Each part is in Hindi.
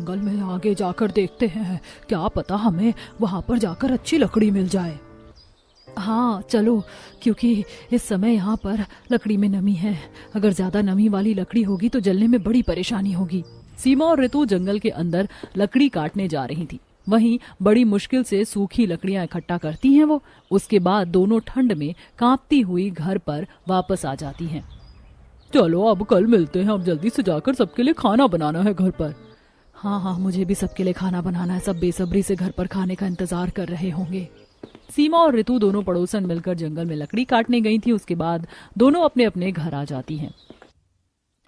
जंगल में आगे जाकर देखते हैं, क्या पता हमें वहां पर जाकर अच्छी लकड़ी मिल जाए। हाँ चलो, क्योंकि इस समय यहाँ पर लकड़ी में नमी है। अगर ज्यादा नमी वाली लकड़ी होगी तो जलने में बड़ी परेशानी होगी। सीमा और ऋतु जंगल के अंदर लकड़ी काटने जा रही थी। वहीं बड़ी मुश्किल से सूखी लकड़ियां इकट्ठा करती हैं वो। उसके बाद दोनों ठंड में कांपती हुई घर पर वापस आ जाती हैं। चलो अब कल मिलते हैं, अब जल्दी से जाकर सबके लिए खाना बनाना है घर पर। हाँ, मुझे भी सबके लिए खाना बनाना है। सब बेसब्री से घर पर खाने का इंतजार कर रहे होंगे। सीमा और ऋतु दोनों पड़ोसन मिलकर जंगल में लकड़ी काटने गई थी। उसके बाद दोनों अपने अपने घर आ जाती हैं।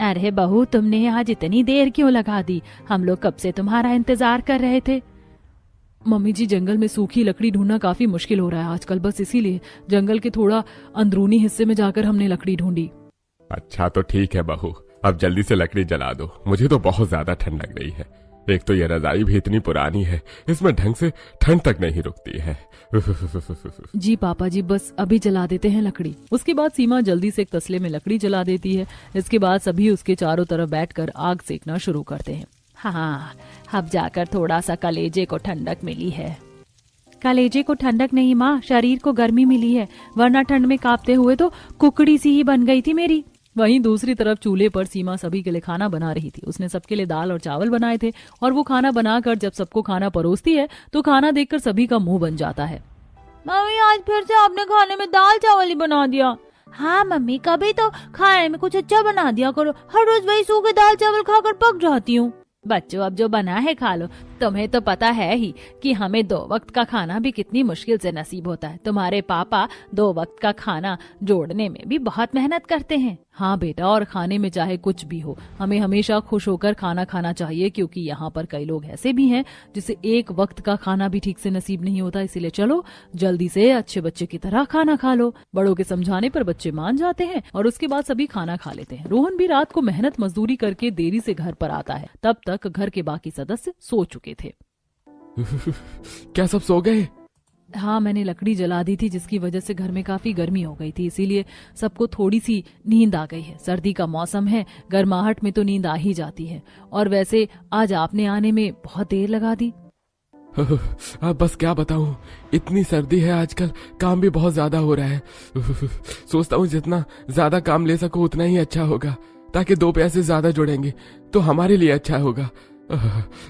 अरे बहू, तुमने आज इतनी देर क्यों लगा दी? हम लोग कब से तुम्हारा इंतजार कर रहे थे। मम्मी जी, जंगल में सूखी लकड़ी ढूंढना काफी मुश्किल हो रहा है आजकल, बस इसीलिए जंगल के थोड़ा अंदरूनी हिस्से में जाकर हमने लकड़ी ढूंढी। अच्छा तो ठीक है बहू, अब जल्दी से लकड़ी जला दो। मुझे तो बहुत ज्यादा ठंड लग रही है। एक तो ये रजाई भी इतनी पुरानी है, इसमें ढंग से ठंड तक नहीं रुकती है। जी पापा जी, बस अभी जला देते हैं लकड़ी। उसके बाद सीमा जल्दी से एक तसले में लकड़ी जला देती है। इसके बाद सभी उसके चारों तरफ बैठकर आग सेकना शुरू करते हैं। हाँ, अब जाकर थोड़ा सा कलेजे को ठंडक मिली है। कलेजे को ठंडक नहीं माँ, शरीर को गर्मी मिली है, वरना ठंड में कांपते हुए तो कुकड़ी सी ही बन गई थी मेरी। वहीं दूसरी तरफ चूल्हे पर सीमा सभी के लिए खाना बना रही थी। उसने सबके लिए दाल और चावल बनाए थे और वो खाना बनाकर जब सबको खाना परोसती है तो खाना देखकर सभी का मुंह बन जाता है। मम्मी, आज फिर से आपने खाने में दाल चावल ही बना दिया। हाँ मम्मी, कभी तो खाने में कुछ अच्छा बना दिया करो। हर रोज वही सूखे दाल चावल खाकर पक जाती हूँ। बच्चों, अब जो बना है खा लो। तुम्हें तो पता है ही कि हमें 2 वक्त का खाना भी कितनी मुश्किल से नसीब होता है। तुम्हारे पापा 2 वक्त का खाना जोड़ने में भी बहुत मेहनत करते हैं। हाँ बेटा, और खाने में चाहे कुछ भी हो, हमें हमेशा खुश होकर खाना खाना चाहिए, क्योंकि यहाँ पर कई लोग ऐसे भी हैं जिसे 1 वक्त का खाना भी ठीक से नसीब नहीं होता। इसीलिए चलो जल्दी से अच्छे बच्चे की तरह खाना खा लो। बड़ों के समझाने पर बच्चे मान जाते हैं और उसके बाद सभी खाना खा लेते हैं। रोहन भी रात को मेहनत मजदूरी करके देरी से घर पर आता है। तब तक घर के बाकी सदस्य सो चुके थे। क्या सब सो गए? हाँ, मैंने लकड़ी जला दी थी जिसकी वजह से घर में काफी गर्मी हो गई थी, इसीलिए सबको थोड़ी सी नींद आ गई है। सर्दी का मौसम है, गर्माहट में तो नींद आ ही जाती है। और वैसे आज आपने आने में बहुत देर लगा दी। बस क्या बताऊं, इतनी सर्दी है आजकल, काम भी बहुत ज्यादा हो रहा है। सोचता हूँ जितना ज्यादा काम ले सको उतना ही अच्छा होगा, ताकि 2 पैसे ज्यादा जुड़ेंगे तो हमारे लिए अच्छा होगा।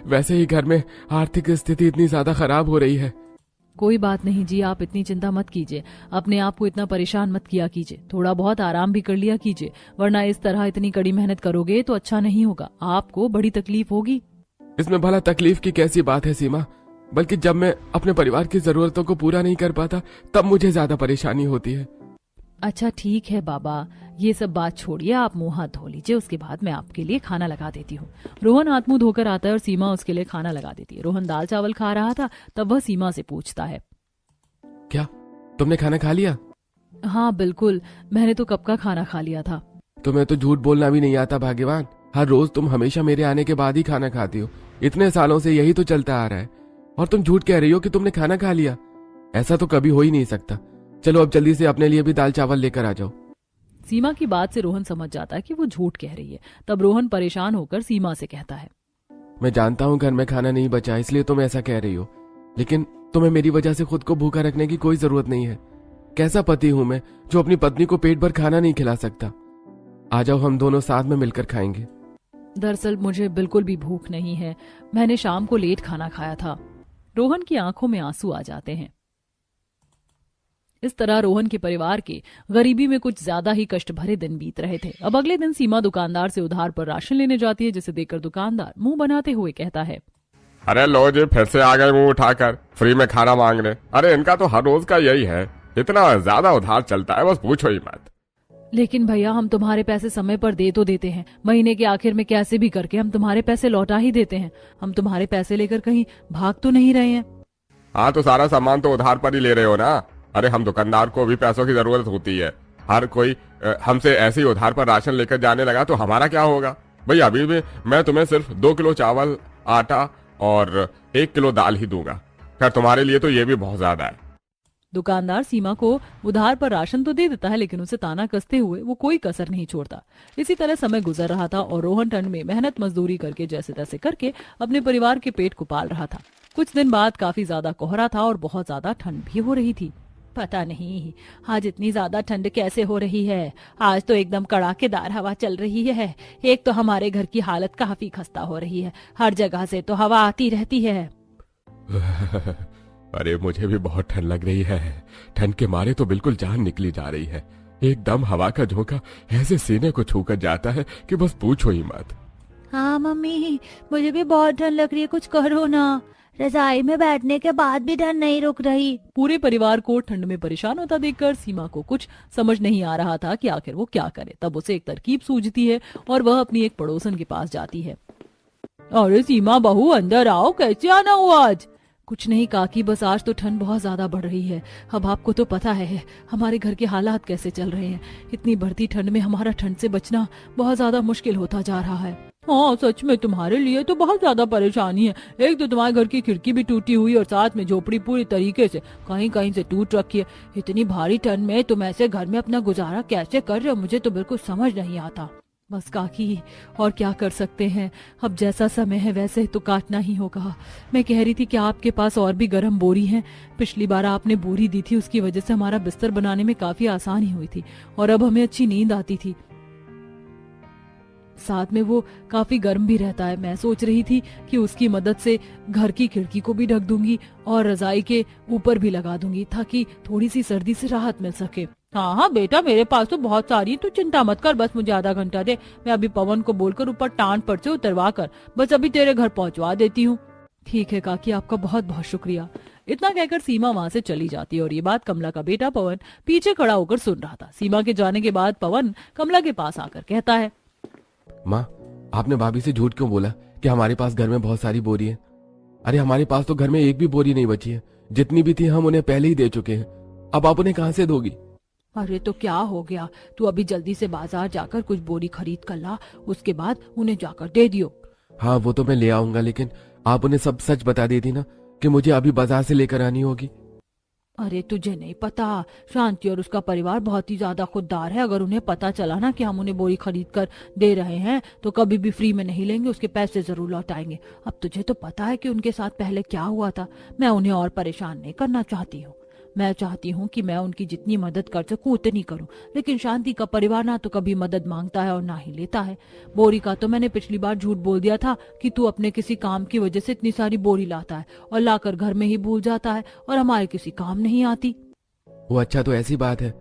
वैसे ही घर में आर्थिक स्थिति इतनी ज्यादा खराब हो रही है। कोई बात नहीं जी, आप इतनी चिंता मत कीजिए। अपने आप को इतना परेशान मत किया कीजिए। थोड़ा बहुत आराम भी कर लिया कीजिए, वरना इस तरह इतनी कड़ी मेहनत करोगे तो अच्छा नहीं होगा, आपको बड़ी तकलीफ होगी। इसमें भला तकलीफ की कैसी बात है सीमा? बल्कि जब मैं अपने परिवार की जरूरतों को पूरा नहीं कर पाता तब मुझे ज्यादा परेशानी होती है। अच्छा ठीक है बाबा, ये सब बात छोड़िए, आप मुंह हाथ धो लीजिए, उसके बाद मैं आपके लिए खाना लगा देती हूँ। रोहन हाथ मुंह धोकर आता है और सीमा उसके लिए खाना लगा देती है। रोहन दाल चावल खा रहा था, तब वह सीमा से पूछता है, क्या तुमने खाना खा लिया? हाँ बिल्कुल, मैंने तो कब का खाना खा लिया था। तुम्हें तो झूठ बोलना भी नहीं आता भाग्यवान। हर रोज तुम हमेशा मेरे आने के बाद ही खाना खाती हो। इतने सालों से यही तो चलता आ रहा है और तुम झूठ कह रही हो कि तुमने खाना खा लिया। ऐसा तो कभी हो ही नहीं सकता। चलो अब जल्दी से अपने लिए भी दाल चावल लेकर आ जाओ। सीमा की बात से रोहन समझ जाता है कि वो झूठ कह रही है। तब रोहन परेशान होकर सीमा से कहता है, मैं जानता हूँ घर में खाना नहीं बचा इसलिए तुम ऐसा कह रही हो, लेकिन तुम्हें मेरी वजह से खुद को भूखा रखने की कोई जरूरत नहीं है। कैसा पति हूँ मैं जो अपनी पत्नी को पेट भर खाना नहीं खिला सकता। आ जाओ, हम दोनों साथ में मिलकर खाएंगे। दरअसल मुझे बिल्कुल भी भूख नहीं है, मैंने शाम को लेट खाना खाया था। रोहन की आंखों में आंसू आ जाते हैं। इस तरह रोहन के परिवार के गरीबी में कुछ ज्यादा ही कष्ट भरे दिन बीत रहे थे। अब अगले दिन सीमा दुकानदार से उधार पर राशन लेने जाती है, जिसे देखकर दुकानदार मुंह बनाते हुए कहता है, अरे लो जी, फिर से आ गए मुंह उठाकर फ्री में खाना मांगने। अरे इनका तो हर रोज का यही है, इतना ज्यादा उधार चलता है, बस पूछो ही मत। लेकिन भैया, हम तुम्हारे पैसे समय पर दे तो देते हैं, महीने के आखिर में कैसे भी करके हम तुम्हारे पैसे लौटा ही देते हैं। हम तुम्हारे पैसे लेकर कहीं भाग तो नहीं रहे हैं। हाँ तो सारा सामान तो उधार पर ही ले रहे हो ना। अरे हम दुकानदार को भी पैसों की जरूरत होती है। हर कोई हमसे ऐसे ही उधार पर राशन लेकर जाने लगा तो हमारा क्या होगा? भाई अभी भी मैं तुम्हें सिर्फ 2 किलो चावल, आटा और 1 किलो दाल ही दूंगा। खैर तुम्हारे लिए तो ये भी बहुत ज्यादा है। दुकानदार सीमा को उधार पर राशन तो दे देता है, लेकिन उसे ताना कसते हुए वो कोई कसर नहीं छोड़ता। इसी तरह समय गुजर रहा था और रोहन ठंड में मेहनत मजदूरी करके जैसे तैसे करके अपने परिवार के पेट को पाल रहा था। कुछ दिन बाद काफी ज्यादा कोहरा था और बहुत ज्यादा ठंड भी हो रही थी। पता नहीं आज इतनी ज्यादा ठंड कैसे हो रही है। आज तो एकदम कड़ाकेदार हवा चल रही है। एक तो हमारे घर की हालत काफी खस्ता हो रही है, हर जगह से तो हवा आती रहती है। अरे मुझे भी बहुत ठंड लग रही है। ठंड के मारे तो बिल्कुल जान निकली जा रही है। एकदम हवा का झोंका ऐसे सीने को छूकर जाता है कि बस पूछो ही मत। हाँ मम्मी, मुझे भी बहुत ठंड लग रही है, कुछ करो ना। रजाई में बैठने के बाद भी ठंड नहीं रुक रही। पूरे परिवार को ठंड में परेशान होता देखकर सीमा को कुछ समझ नहीं आ रहा था कि आखिर वो क्या करे। तब उसे एक तरकीब सूझती है और वह अपनी एक पड़ोसन के पास जाती है। अरे सीमा बहू, अंदर आओ, कैसे आना हुआ आज? कुछ नहीं काकी, बस आज तो ठंड बहुत ज्यादा बढ़ रही है। अब आपको तो पता है हमारे घर के हालात कैसे चल रहे हैं। इतनी बढ़ती ठंड में हमारा ठंड से बचना बहुत ज्यादा मुश्किल होता जा रहा है। हाँ सच में तुम्हारे लिए तो बहुत ज्यादा परेशानी है। एक तो तुम्हारे घर की खिड़की भी टूटी हुई और साथ में झोपड़ी पूरी तरीके से कहीं कहीं से टूट रखी है। इतनी भारी ठंड में तुम ऐसे घर में अपना गुजारा कैसे कर रहे हो, मुझे तो बिल्कुल समझ नहीं आता। बस काकी, और क्या कर सकते हैं, अब जैसा समय है वैसे तो काटना ही होगा। मैं कह रही थी कि आपके पास और भी गर्म बोरी हैं। पिछली बार आपने बोरी दी थी, उसकी वजह से हमारा बिस्तर बनाने में काफी आसानी हुई थी और अब हमें अच्छी नींद आती थी। साथ में वो काफी गर्म भी रहता है। मैं सोच रही थी कि उसकी मदद से घर की खिड़की को भी ढक दूंगी और रजाई के ऊपर भी लगा दूंगी ताकि थोड़ी सी सर्दी से राहत मिल सके। हाँ हाँ बेटा, मेरे पास तो बहुत सारी, तू चिंता मत कर, बस मुझे आधा घंटा दे। मैं अभी पवन को बोलकर ऊपर टांड पर से उतरवा कर बस अभी तेरे घर पहुंचवा देती हूँ। ठीक है काकी, आपका बहुत बहुत शुक्रिया। इतना कहकर सीमा वहां से चली जाती है और ये बात कमला का बेटा पवन पीछे खड़ा होकर सुन रहा था। सीमा के जाने के बाद पवन कमला के पास आकर कहता है, माँ, आपने भाभी से झूठ क्यों बोला कि हमारे पास घर में बहुत सारी बोरी है? अरे हमारे पास तो घर में एक भी बोरी नहीं बची है। जितनी भी थी हम उन्हें पहले ही दे चुके हैं। अब आप उन्हें कहाँ से दोगी? अरे तो क्या हो गया, तू अभी जल्दी से बाजार जाकर कुछ बोरी खरीद कर ला, उसके बाद उन्हें जाकर दे दियो। हाँ वो तो मैं ले आऊंगा, लेकिन आप उन्हें सब सच बता देती ना कि मुझे अभी बाजार से लेकर आनी होगी। अरे तुझे नहीं पता, शांति और उसका परिवार बहुत ही ज्यादा खुददार है। अगर उन्हें पता चला ना कि हम उन्हें बोरी खरीद कर दे रहे हैं तो कभी भी फ्री में नहीं लेंगे, उसके पैसे जरूर लौटाएंगे। अब तुझे तो पता है कि उनके साथ पहले क्या हुआ था। मैं उन्हें और परेशान नहीं करना चाहती हूँ। मैं चाहती हूँ कि मैं उनकी जितनी मदद कर सकूं उतनी करूं, लेकिन शांति का परिवार ना तो कभी मदद मांगता है और ना ही लेता है। बोरी का तो मैंने पिछली बार झूठ बोल दिया था कि तू अपने किसी काम की वजह से इतनी सारी बोरी लाता है और लाकर घर में ही भूल जाता है और हमारे किसी काम नहीं आती। वो अच्छा, तो ऐसी बात है।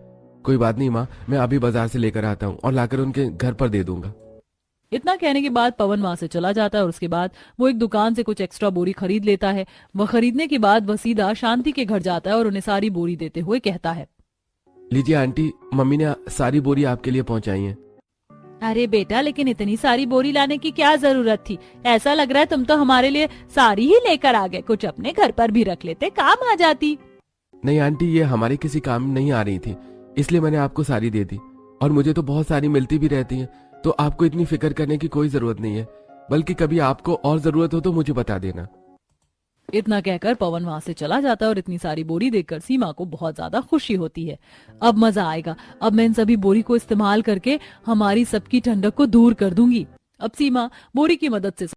कोई बात नहीं माँ, मैं अभी बाजार से लेकर आता हूँ और लाकर उनके घर पर दे दूंगा। इतना कहने के बाद पवन वहां से चला जाता है और उसके बाद वो एक दुकान से कुछ एक्स्ट्रा बोरी खरीद लेता है। वह खरीदने के बाद वह सीधा शांति के घर जाता है और उन्हें सारी बोरी देते हुए कहता है, लीजिए आंटी, मम्मी ने सारी बोरी आपके लिए पहुंचाई है। अरे बेटा, लेकिन इतनी सारी बोरी लाने की क्या जरूरत थी? ऐसा लग रहा है तुम तो हमारे लिए सारी ही लेकर आ गए। कुछ अपने घर पर भी रख लेते, काम आ जाती। नहीं आंटी, ये हमारे किसी काम में नहीं आ रही थी, इसलिए मैंने आपको सारी दे दी। और मुझे तो बहुत सारी मिलती भी रहती है, तो आपको इतनी फिक्र करने की कोई जरूरत नहीं है। बल्कि कभी आपको और जरूरत हो तो मुझे बता देना। इतना कहकर पवन वहां से चला जाता है और इतनी सारी बोरी देखकर सीमा को बहुत ज्यादा खुशी होती है। अब मजा आएगा, अब मैं इन सभी बोरी को इस्तेमाल करके हमारी सबकी ठंडक को दूर कर दूंगी। अब सीमा बोरी की मदद से